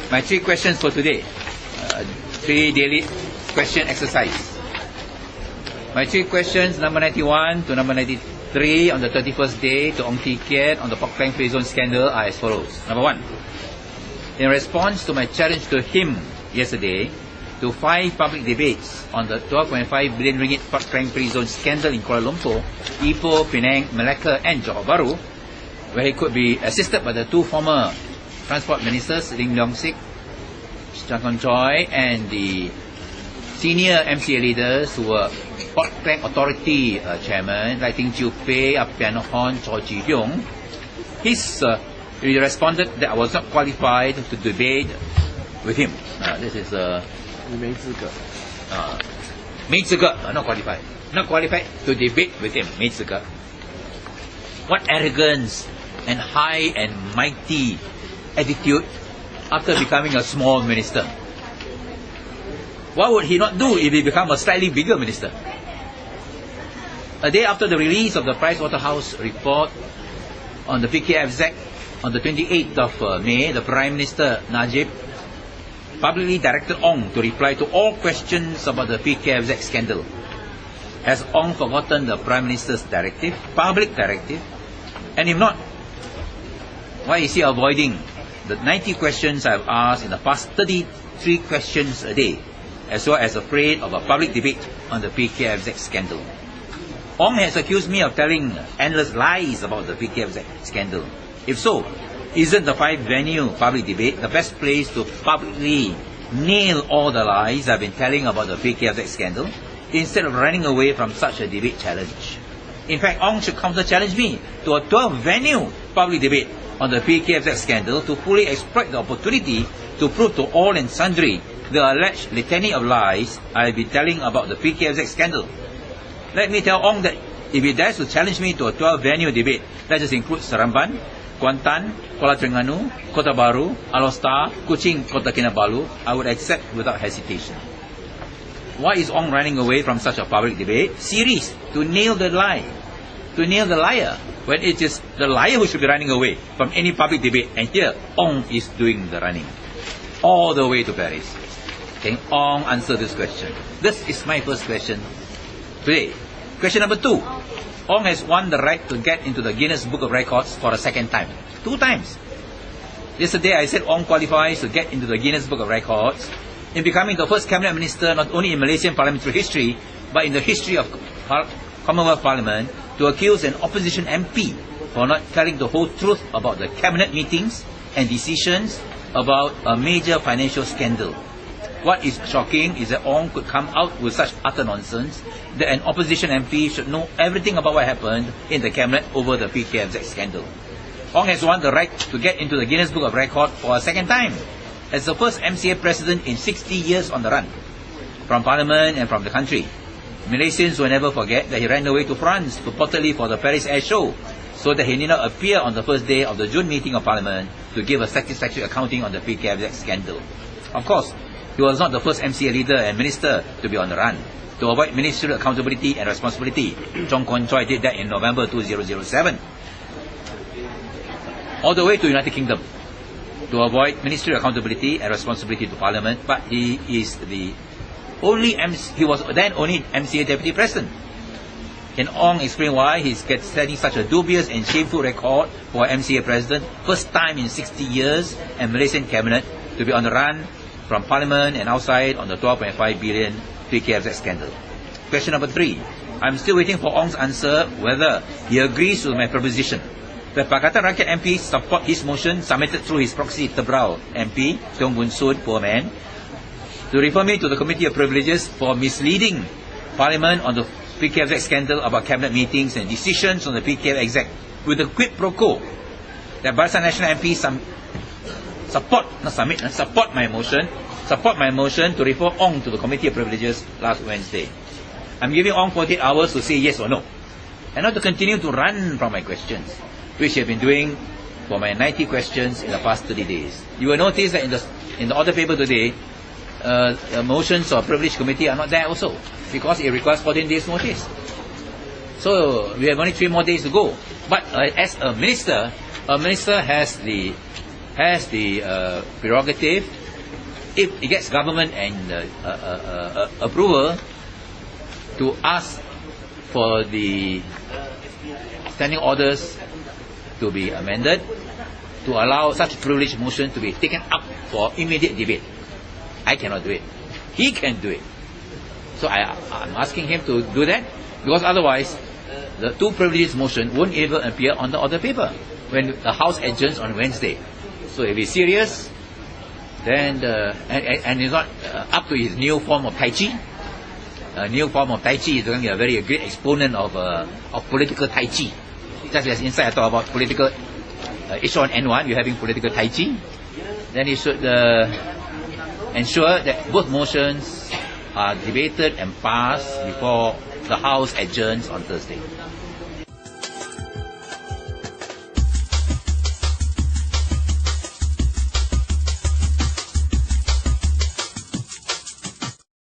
My 3 questions for today. 3 daily question exercise. My 3 questions, number 91 to number 93 on the 31st day to Ong Tee Kiat on the Pork Plank Free Zone scandal are as follows. Number 1. In response to my challenge to him yesterday to 5 public debates on the 12.5 billion ringgit Pork Plank Free Zone scandal in Kuala Lumpur, Ipoh, Penang, Malacca and Johor Bahru, where he could be assisted by the 2 former transport ministers, Lim Leong Sik, Chan Kon Choi, and the senior MCA leaders who were Pork Plank Authority chairman, like Ting Chiu Pei, Apian Hon, Cho Ji Hyong. He responded that I was not qualified to debate with him. This is not qualified. Not qualified to debate with him. What arrogance and high and mighty attitude after becoming a small minister. What would he not do if he become a slightly bigger minister? A day after the release of the Pricewaterhouse report on the PKFZ on the 28th of May, the Prime Minister Najib publicly directed Ong to reply to all questions about the PKFZ scandal. Has Ong forgotten the Prime Minister's directive, public directive? And if not, why is he avoiding the 90 questions I've asked in the past 33 questions a day, as well as afraid of a public debate on the PKFZ scandal? Ong has accused me of telling endless lies about the PKFZ scandal. If so, isn't the 5-venue public debate the best place to publicly nail all the lies I've been telling about the PKFZ scandal, instead of running away from such a debate challenge? In fact, Ong should counter-challenge me to a 12-venue public debate on the PKFZ scandal to fully exploit the opportunity to prove to all and sundry the alleged litany of lies I've been telling about the PKFZ scandal. Let me tell Ong that if he dares to challenge me to a 12-venue debate, that just includes Seremban, Kuantan, Kuala Terengganu, Kota Baru, Alor, Kuching, Kota Kinabalu, I would accept without hesitation. Why is Ong running away from such a public debate series to nail the lie, to nail the liar, when it is the liar who should be running away from any public debate, and here Ong is doing the running all the way to Paris? Can Ong answer this question? This is my first question today. Question number 2. Ong has won the right to get into the Guinness Book of Records for a second time. 2 times. Yesterday I said Ong qualifies to get into the Guinness Book of Records in becoming the first cabinet minister not only in Malaysian parliamentary history, but in the history of Commonwealth Parliament, to accuse an opposition MP for not telling the whole truth about the cabinet meetings and decisions about a major financial scandal. What is shocking is that Ong could come out with such utter nonsense that an opposition MP should know everything about what happened in the cabinet over the PKFZ scandal. Ong has won the right to get into the Guinness Book of Records for a second time, as the first MCA president in 60 years on the run, from Parliament and from the country. Malaysians will never forget that he ran away to France purportedly for the Paris Air Show, so that he need not appear on the first day of the June meeting of Parliament to give a satisfactory accounting on the PKFZ scandal. Of course, he was not the first MCA leader and minister to be on the run. To avoid ministerial accountability and responsibility, Chong Kon Choi did that in November 2007. All the way to United Kingdom, to avoid ministerial accountability and responsibility to Parliament, but he is the only he was then only MCA deputy president. Can Ong explain why he's setting such a dubious and shameful record for MCA president, first time in 60 years, and Malaysian cabinet to be on the run from Parliament and outside on the 12.5 billion PKFZ scandal? Question number 3. I'm still waiting for Ong's answer whether he agrees with my proposition that Pakatan Rakyat MPs support his motion submitted through his proxy Tebrau MP, Tiong Bun Soon, poor man, to refer me to the Committee of Privileges for misleading Parliament on the PKFZ scandal about cabinet meetings and decisions on the PKFZ with a quid pro quo that Barisan Nasional MPs support my motion to refer Ong to the Committee of Privileges last Wednesday. I'm giving Ong 48 hours to say yes or no, and not to continue to run from my questions, which I've been doing for my 90 questions in the past 30 days. You will notice that in the order paper today, motions of Privilege Committee are not there also, because it requires 14 days notice. So we have only 3 more days to go. But as a minister has the has the prerogative, if it gets government and approval, to ask for the standing orders to be amended to allow such privileged motion to be taken up for immediate debate. I cannot do it. He can do it. So I'm asking him to do that, because otherwise the two privileged motion won't even appear on the order paper when the House adjourns on Wednesday. So if he's serious, then and it's not up to his new form of Tai Chi. A new form of Tai Chi is going to be a very great exponent of political Tai Chi. Just as inside I talk about political H1N1, you're having political Tai Chi. Then he should ensure that both motions are debated and passed before the House adjourns on Thursday.